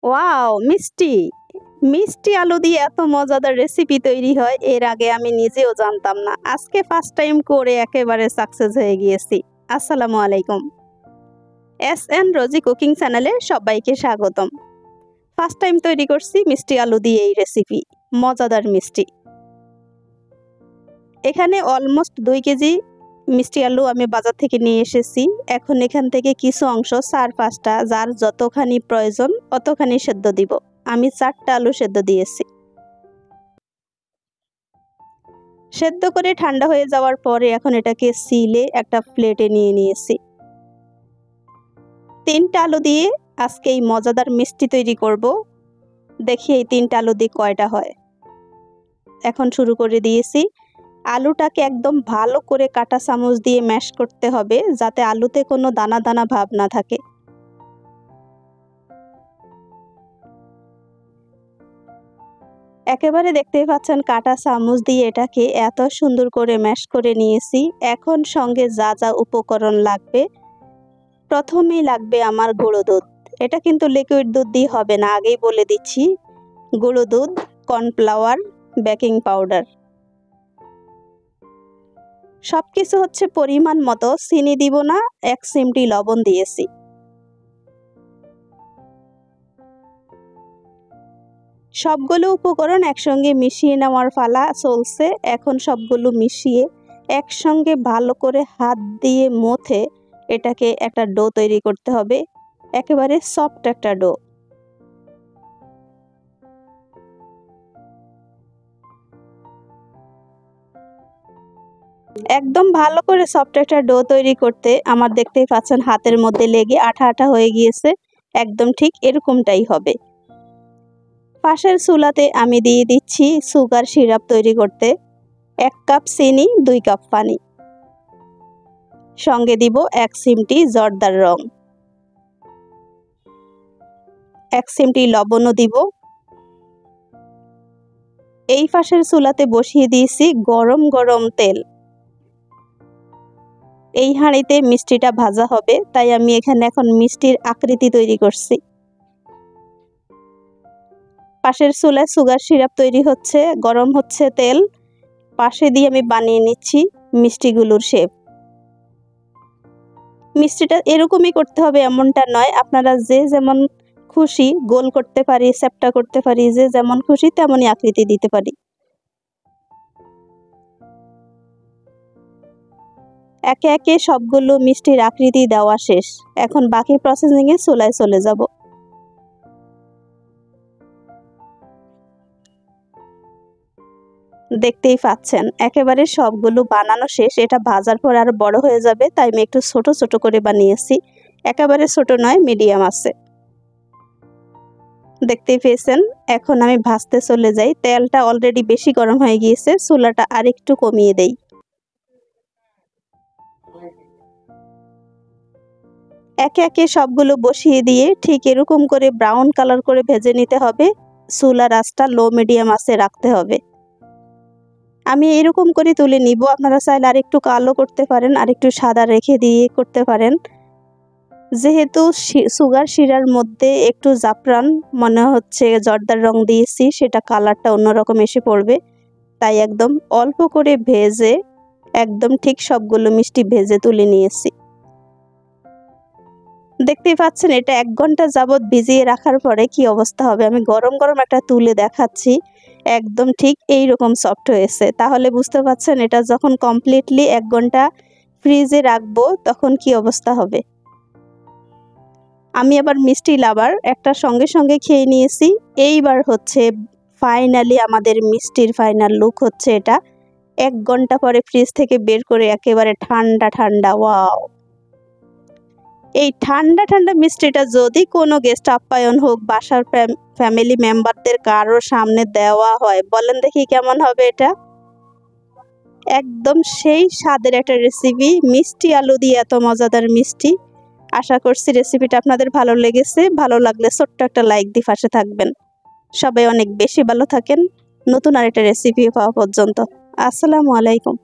Wow! মিষ্টি। মিষ্টি আলু দিয়ে এত মজাদার রেসিপি তৈরি হয় এর আগে আমি নিজেও জানতাম না। আজকে ফার্স্ট টাইম করে একেবারে সাকসেস হয়ে গিয়েছি। আসসালামু আলাইকুম। এসএন রোজি কুকিং চ্যানেলে সবাইকে স্বাগতম। ফার্স্ট টাইম তৈরি করছি মিষ্টি আলু দিয়ে এই রেসিপি। মজাদার মিষ্টি। এখানে অলমোস্ট ২ কেজি মিষ্টি আলু আমি বাজার থেকে নিয়ে এসেছি। এখন এখান থেকে কিছু অংশ ৪-৫টা যার যতখানি প্রয়োজন অতখানি সেদ্ধ দিব। আমি ৪টা আলু সেদ্ধ দিয়েছি। সেদ্ধ করে ঠান্ডা হয়ে যাওয়ার পরে এখন এটাকে সিলে একটা প্লেটে নিয়ে নিয়েছি। ৩টা আলু দিয়ে আজকে এই মজাদার মিষ্টি তৈরি করব। দেখি এই ৩টা আলু দিয়ে কয়টা হয়। এখন শুরু করে দিয়েছি। আলুটাকে একদম ভালো করে কাঁটা চামচ দিয়ে ম্যাশ করতে হবে যাতে আলুতে কোনো দানা দানা ভাব না থাকে। একেবারে দেখতেই পাচ্ছেন কাঁটা চামচ দিয়ে এটাকে এত সুন্দর করে ম্যাশ করে নিয়েছি। এখন সঙ্গে যা যা উপকরণ লাগবে, প্রথমেই লাগবে আমার গুঁড়ো দুধ। এটা কিন্তু লিকুইড দুধ দিয়ে হবে না, আগেই বলে দিচ্ছি। গুঁড়ো দুধ, কর্নফ্লাওয়ার, বেকিং পাউডার। সবকিছু হচ্ছে পরিমাণ মতো, চিনি দিব না, ১ চিমটি লবণ দিয়েছি। সবগুলো উপকরণ একসঙ্গে মিশিয়ে নেওয়ার পালা চলছে। এখন সবগুলো মিশিয়ে একসঙ্গে ভালো করে হাত দিয়ে মথে এটাকে একটা ডো তৈরি করতে হবে, একেবারে সফট একটা ডো। একদম ভালো করে সফট একটা ডো তৈরি করতে আমার দেখতেই পাচ্ছেন হাতের মধ্যে লেগে আঠা আঠা হয়ে গিয়েছে। একদম ঠিক এরকমটাই হবে। পাশের চুলাতে আমি দিয়ে দিচ্ছি সুগার সিরাপ তৈরি করতে ১ কাপ চিনি, ২ কাপ পানি। সঙ্গে দিব ১ চিমটি জর্দার রং, ১ চিমটি লবণও দিব। এই পাশের চুলাতে বসিয়ে দিয়েছি গরম গরম তেল। এই হাঁড়িতে মিষ্টিটা ভাজা হবে, তাই আমি এখানে এখন মিষ্টির আকৃতি তৈরি করছি। পাশের চুলায় সুগার সিরাপ তৈরি হচ্ছে, গরম হচ্ছে তেল। পাশে দিয়ে আমি বানিয়ে নিচ্ছি মিষ্টিগুলোর শেপ। মিষ্টিটা এরকমই করতে হবে এমনটা নয়, আপনারা যে যেমন খুশি গোল করতে পারি, চ্যাপ্টা করতে পারি, যে যেমন খুশি তেমনই আকৃতি দিতে পারি। একে একে সবগুলো মিষ্টির আকৃতি দেওয়া শেষ। এখন বাকি প্রসেসিংয়ে চুলায় চলে যাব। দেখতেই পাচ্ছেন একেবারে সবগুলো বানানো শেষ। এটা ভাজার পর আরো বড় হয়ে যাবে, তাই আমি একটু ছোট ছোট করে বানিয়েছি। একেবারে ছোট নয়, মিডিয়াম আছে। দেখতেই পেয়েছেন। এখন আমি ভাজতে চলে যাই। তেলটা অলরেডি বেশি গরম হয়ে গিয়েছে, চুলাটা আরেকটু কমিয়ে দেই। একে একে সবগুলো বসিয়ে দিয়ে ঠিক এরকম করে ব্রাউন কালার করে ভেজে নিতে হবে। চুলার আঁচটা লো মিডিয়াম আঁচে রাখতে হবে। আমি এরকম করে তুলে নিব। আপনারা চাইলে আরেকটু কালো করতে পারেন, আরেকটু সাদা রেখে দিয়ে করতে পারেন। যেহেতু সুগার শিরার মধ্যে একটু জাফরান মনে হচ্ছে জর্দার রং দিয়েছি, সেটা কালারটা অন্যরকম এসে পড়বে, তাই একদম অল্প করে ভেজে একদম ঠিক সবগুলো মিষ্টি ভেজে তুলে নিয়েছি। দেখতেই পাচ্ছেন এটা ১ ঘন্টা যাবৎ ভিজিয়ে রাখার পরে কি অবস্থা হবে। আমি গরম গরম একটা তুলে দেখাচ্ছি, একদম ঠিক এইরকম সফট হয়েছে। তাহলে বুঝতে পারছেন এটা যখন কমপ্লিটলি ১ ঘন্টা ফ্রিজে রাখবো তখন কি অবস্থা হবে। আমি আবার মিষ্টি লাভার, একটা সঙ্গে সঙ্গে খেয়ে নিয়েছি। এইবার হচ্ছে ফাইনালি আমাদের মিষ্টির ফাইনাল লুক হচ্ছে এটা। ১ ঘন্টা পরে ফ্রিজ থেকে বের করে একেবারে ঠান্ডা ঠান্ডা। ওয়াও! এই ঠান্ডা ঠান্ডা মিষ্টিটা যদি কোনো গেস্ট আপ্যায়ন হোক, বাসার ফ্যামিলি মেম্বারদের কারোর সামনে দেওয়া হয়, বলেন দেখি কেমন হবে এটা। একদম সেই স্বাদের একটা রেসিপি, মিষ্টি আলু দিয়ে এত মজাদার মিষ্টি। আশা করছি রেসিপিটা আপনাদের ভালো লেগেছে। ভালো লাগলে ছোট্ট একটা লাইক দিয়ে পাশে থাকবেন। সবাই অনেক বেশি ভালো থাকেন। নতুন আরেকটা রেসিপি পাওয়া পর্যন্ত। আসসালামু আলাইকুম।